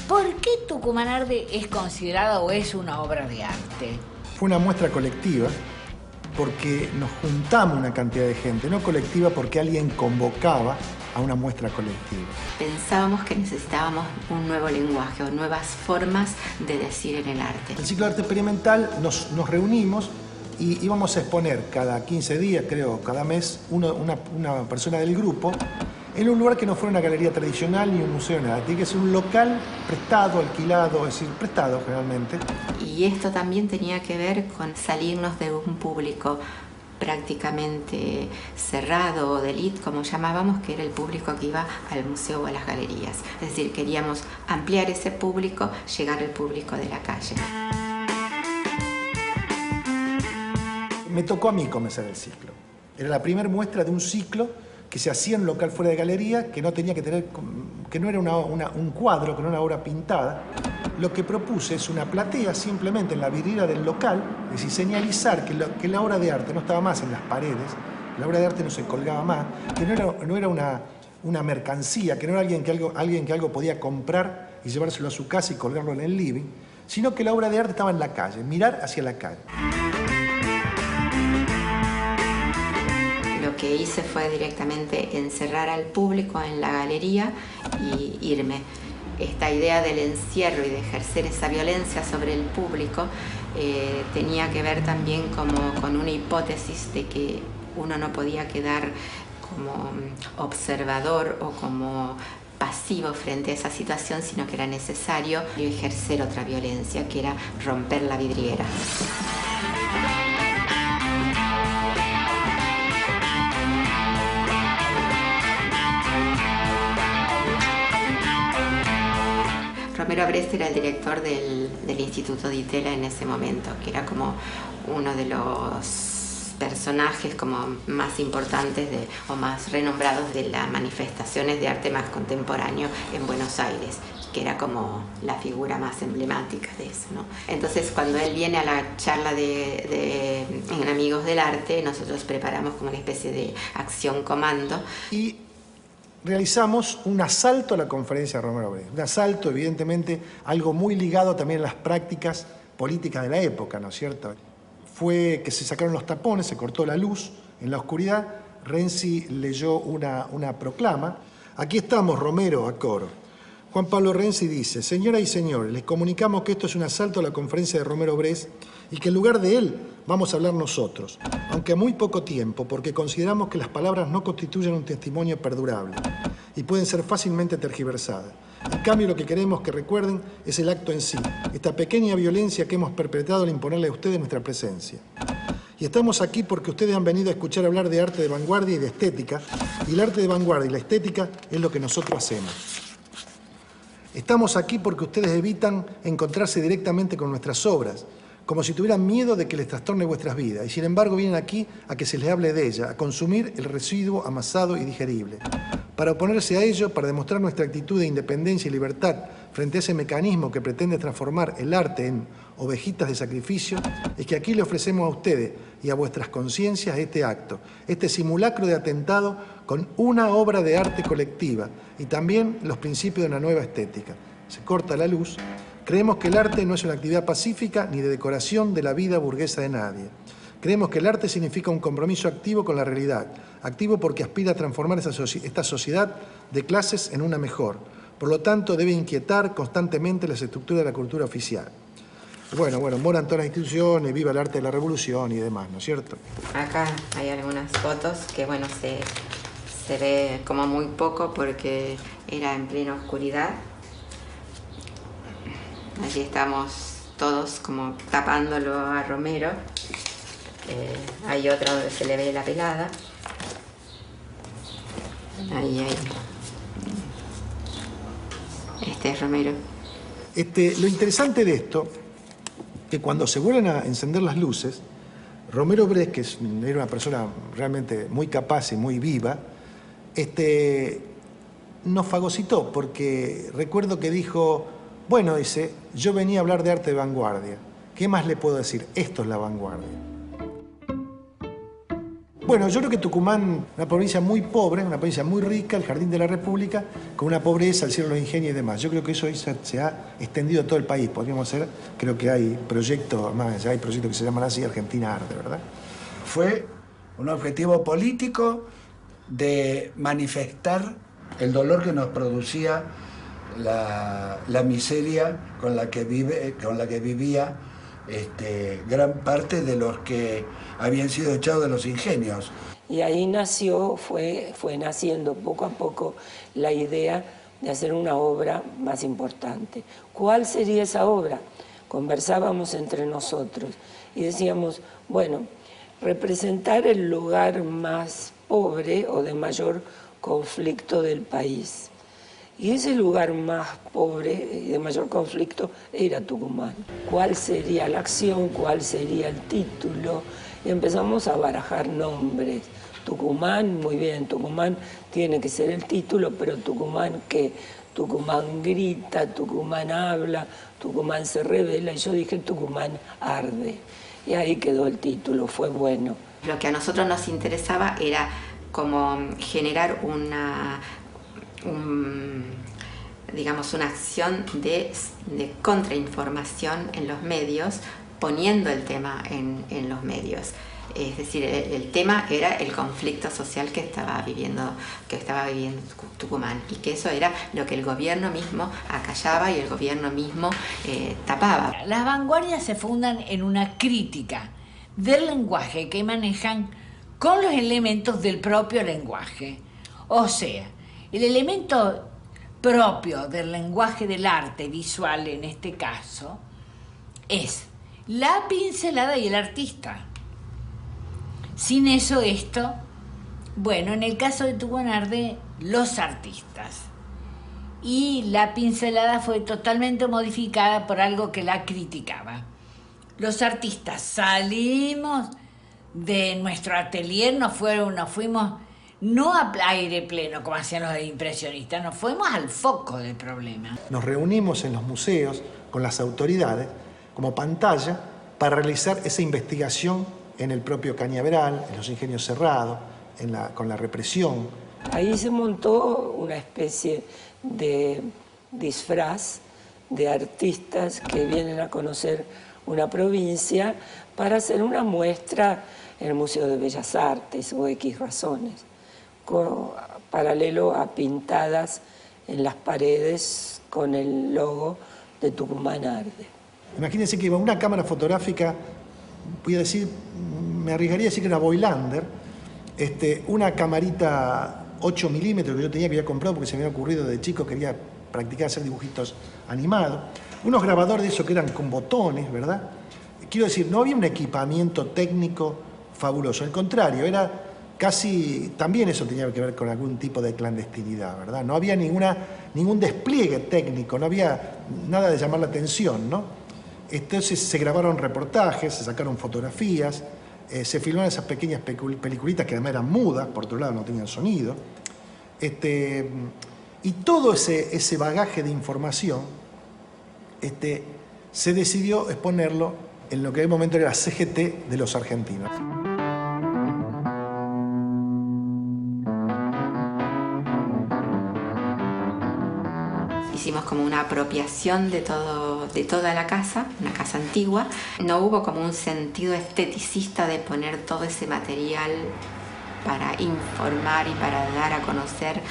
¿Por qué Tucumán Arde es considerada o es una obra de arte? Fue una muestra colectiva porque nos juntamos una cantidad de gente, no colectiva porque alguien convocaba a una muestra colectiva. Pensábamos que necesitábamos un nuevo lenguaje o nuevas formas de decir en el arte. El ciclo de arte experimental nos reunimos y íbamos a exponer cada 15 días, creo, cada mes, una persona del grupo en un lugar que no fuera una galería tradicional ni un museo, nada. Tiene que ser un local prestado, alquilado, es decir, prestado generalmente. Y esto también tenía que ver con salirnos de un público prácticamente cerrado o de élite, como llamábamos, que era el público que iba al museo o a las galerías. Es decir, queríamos ampliar ese público, llegar al público de la calle. Me tocó a mí comenzar el ciclo. Era la primera muestra de un ciclo que se hacía en un local fuera de galería, que no tenía que tener, que no era un cuadro, que no era una obra pintada. Lo que propuse es una platea simplemente en la vidriera del local, es decir, señalizar que la obra de arte no estaba más en las paredes, la obra de arte no se colgaba más, que no era una mercancía, que no era alguien que algo podía comprar y llevárselo a su casa y colgarlo en el living, sino que la obra de arte estaba en la calle, mirar hacia la calle. Lo que hice fue directamente encerrar al público en la galería y irme. Esta idea del encierro y de ejercer esa violencia sobre el público tenía que ver también como con una hipótesis de que uno no podía quedar como observador o como pasivo frente a esa situación, sino que era necesario ejercer otra violencia, que era romper la vidriera. Romero Brest era el director del Instituto Di Tella en ese momento, que era como uno de los personajes como más importantes o más renombrados de las manifestaciones de arte más contemporáneo en Buenos Aires, que era como la figura más emblemática de eso, ¿no? Entonces, cuando él viene a la charla en Amigos del Arte, nosotros preparamos como una especie de acción comando. Y realizamos un asalto a la conferencia de Romero Brest. Un asalto, evidentemente, algo muy ligado también a las prácticas políticas de la época, ¿no es cierto? Fue que se sacaron los tapones, se cortó la luz en la oscuridad. Renzi leyó una proclama. Aquí estamos, Romero, a coro. Juan Pablo Renzi dice: señoras y señores, les comunicamos que esto es un asalto a la conferencia de Romero Brest y que en lugar de él vamos a hablar nosotros, aunque a muy poco tiempo, porque consideramos que las palabras no constituyen un testimonio perdurable y pueden ser fácilmente tergiversadas. En cambio, lo que queremos que recuerden es el acto en sí, esta pequeña violencia que hemos perpetrado al imponerle a ustedes nuestra presencia. Y estamos aquí porque ustedes han venido a escuchar hablar de arte de vanguardia y de estética, y el arte de vanguardia y la estética es lo que nosotros hacemos. Estamos aquí porque ustedes evitan encontrarse directamente con nuestras obras, como si tuvieran miedo de que les trastorne vuestras vidas, y sin embargo vienen aquí a que se les hable de ella, a consumir el residuo amasado y digerible. Para oponerse a ello, para demostrar nuestra actitud de independencia y libertad frente a ese mecanismo que pretende transformar el arte en ovejitas de sacrificio, es que aquí le ofrecemos a ustedes y a vuestras conciencias este acto, este simulacro de atentado con una obra de arte colectiva y también los principios de una nueva estética. Se corta la luz. Creemos que el arte no es una actividad pacífica ni de decoración de la vida burguesa de nadie. Creemos que el arte significa un compromiso activo con la realidad, activo porque aspira a transformar esta sociedad de clases en una mejor. Por lo tanto, debe inquietar constantemente las estructuras de la cultura oficial. Bueno, moran todas las instituciones, viva el arte de la revolución y demás, ¿no es cierto? Acá hay algunas fotos que, bueno, se ve como muy poco porque era en plena oscuridad. Allí estamos todos como tapándolo a Romero. Hay otra donde se le ve la pelada. Ahí. Este es Romero. Lo interesante de esto, que cuando se vuelven a encender las luces, Romero Brest, que era una persona realmente muy capaz y muy viva, nos fagocitó, porque recuerdo que dijo: bueno, dice, yo venía a hablar de arte de vanguardia. ¿Qué más le puedo decir? Esto es la vanguardia. Bueno, yo creo que Tucumán, una provincia muy pobre, una provincia muy rica, el Jardín de la República, con una pobreza, el cielo de los ingenios y demás. Yo creo que eso se ha extendido a todo el país. Podríamos hacer, creo que hay proyectos, más ya hay proyectos que se llaman así, Argentina Arde, ¿verdad? Fue un objetivo político de manifestar el dolor que nos producía la miseria con la que vivía gran parte de los que habían sido echados de los ingenios. Y ahí nació, fue naciendo poco a poco la idea de hacer una obra más importante. ¿Cuál sería esa obra? Conversábamos entre nosotros y decíamos, bueno, representar el lugar más pobre o de mayor conflicto del país. Y ese lugar más pobre y de mayor conflicto era Tucumán. ¿Cuál sería la acción? ¿Cuál sería el título? Y empezamos a barajar nombres. Tucumán, muy bien, Tucumán tiene que ser el título, pero Tucumán, ¿qué? Tucumán grita, Tucumán habla, Tucumán se revela, y yo dije Tucumán arde. Y ahí quedó el título, fue bueno. Lo que a nosotros nos interesaba era como generar una acción de contrainformación en los medios, poniendo el tema en los medios. Es decir, el tema era el conflicto social que estaba viviendo Tucumán, y que eso era lo que el gobierno mismo acallaba y el gobierno mismo tapaba. Las vanguardias se fundan en una crítica del lenguaje que manejan con los elementos del propio lenguaje. O sea, el elemento propio del lenguaje del arte visual, en este caso, es la pincelada y el artista. Sin eso bueno, en el caso de Tucumán Arde, los artistas. Y la pincelada fue totalmente modificada por algo que la criticaba. Los artistas salimos de nuestro atelier, nos fuimos no a aire pleno, como hacían los impresionistas, nos fuimos al foco del problema. Nos reunimos en los museos con las autoridades como pantalla para realizar esa investigación en el propio cañaveral, en los ingenios cerrados, con la represión. Ahí se montó una especie de disfraz de artistas que vienen a conocer una provincia para hacer una muestra en el Museo de Bellas Artes o X razones, paralelo a pintadas en las paredes con el logo de Tucumán Arde. Imagínense que iba una cámara fotográfica, voy a decir, me arriesgaría a decir que era Voigtlander, una camarita 8 milímetros que yo tenía, que había comprado porque se me había ocurrido de chico, quería practicar hacer dibujitos animados, unos grabadores de esos que eran con botones, ¿verdad? Quiero decir, no había un equipamiento técnico fabuloso, al contrario, era casi, también eso tenía que ver con algún tipo de clandestinidad, ¿verdad? No había ningún despliegue técnico, no había nada de llamar la atención, ¿no? Entonces se grabaron reportajes, se sacaron fotografías, se filmaron esas pequeñas peliculitas que además eran mudas, por otro lado no tenían sonido. Y todo ese bagaje de información se decidió exponerlo en lo que en el momento era la CGT de los argentinos. Hicimos como una apropiación de toda la casa, una casa antigua. No hubo como un sentido esteticista de poner todo ese material para informar y para dar a conocer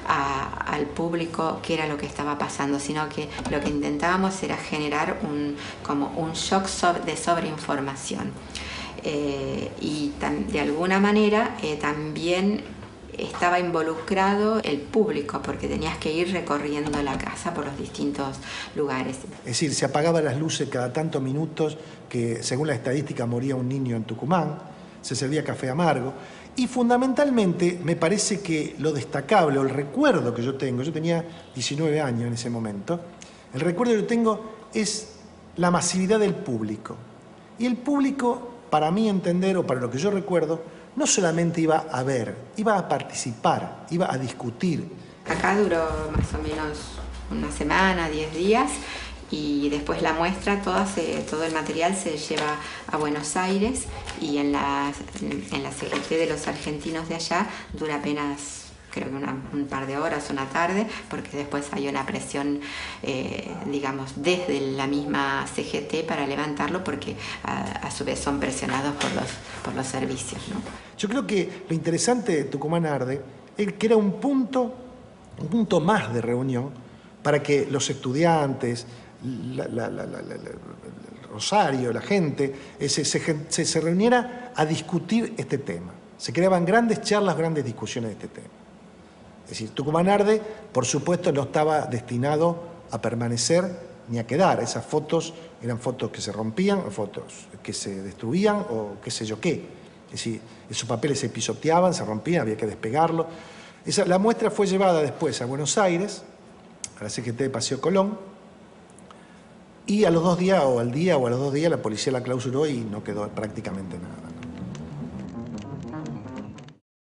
al público qué era lo que estaba pasando, sino que lo que intentábamos era generar como un shock de sobreinformación. Y de alguna manera también estaba involucrado el público, porque tenías que ir recorriendo la casa por los distintos lugares. Es decir, se apagaban las luces cada tantos minutos, que según la estadística moría un niño en Tucumán, se servía café amargo, y fundamentalmente me parece que lo destacable, o el recuerdo que yo tengo, yo tenía 19 años en ese momento, el recuerdo que yo tengo es la masividad del público. Y el público, para mí entender, o para lo que yo recuerdo, no solamente iba a ver, iba a participar, iba a discutir. Acá duró más o menos una semana, 10 días, y después la muestra, todo el material se lleva a Buenos Aires y en la CGT de los argentinos de allá dura apenas, creo que un par de horas, una tarde, porque después hay una presión, digamos, desde la misma CGT para levantarlo, porque a su vez son presionados por los servicios, ¿no? Yo creo que lo interesante de Tucumán Arde es que era un punto más de reunión para que los estudiantes, Rosario, la gente, se reuniera a discutir este tema. Se creaban grandes charlas, grandes discusiones de este tema. Es decir, Tucumán Arde, por supuesto, no estaba destinado a permanecer ni a quedar. Esas fotos eran fotos que se rompían, o fotos que se destruían, o qué sé yo qué. Es decir, esos papeles se pisoteaban, se rompían, había que despegarlo. La muestra fue llevada después a Buenos Aires, a la CGT de Paseo Colón, y a los 2 días, o al día o a los 2 días, la policía la clausuró y no quedó prácticamente nada.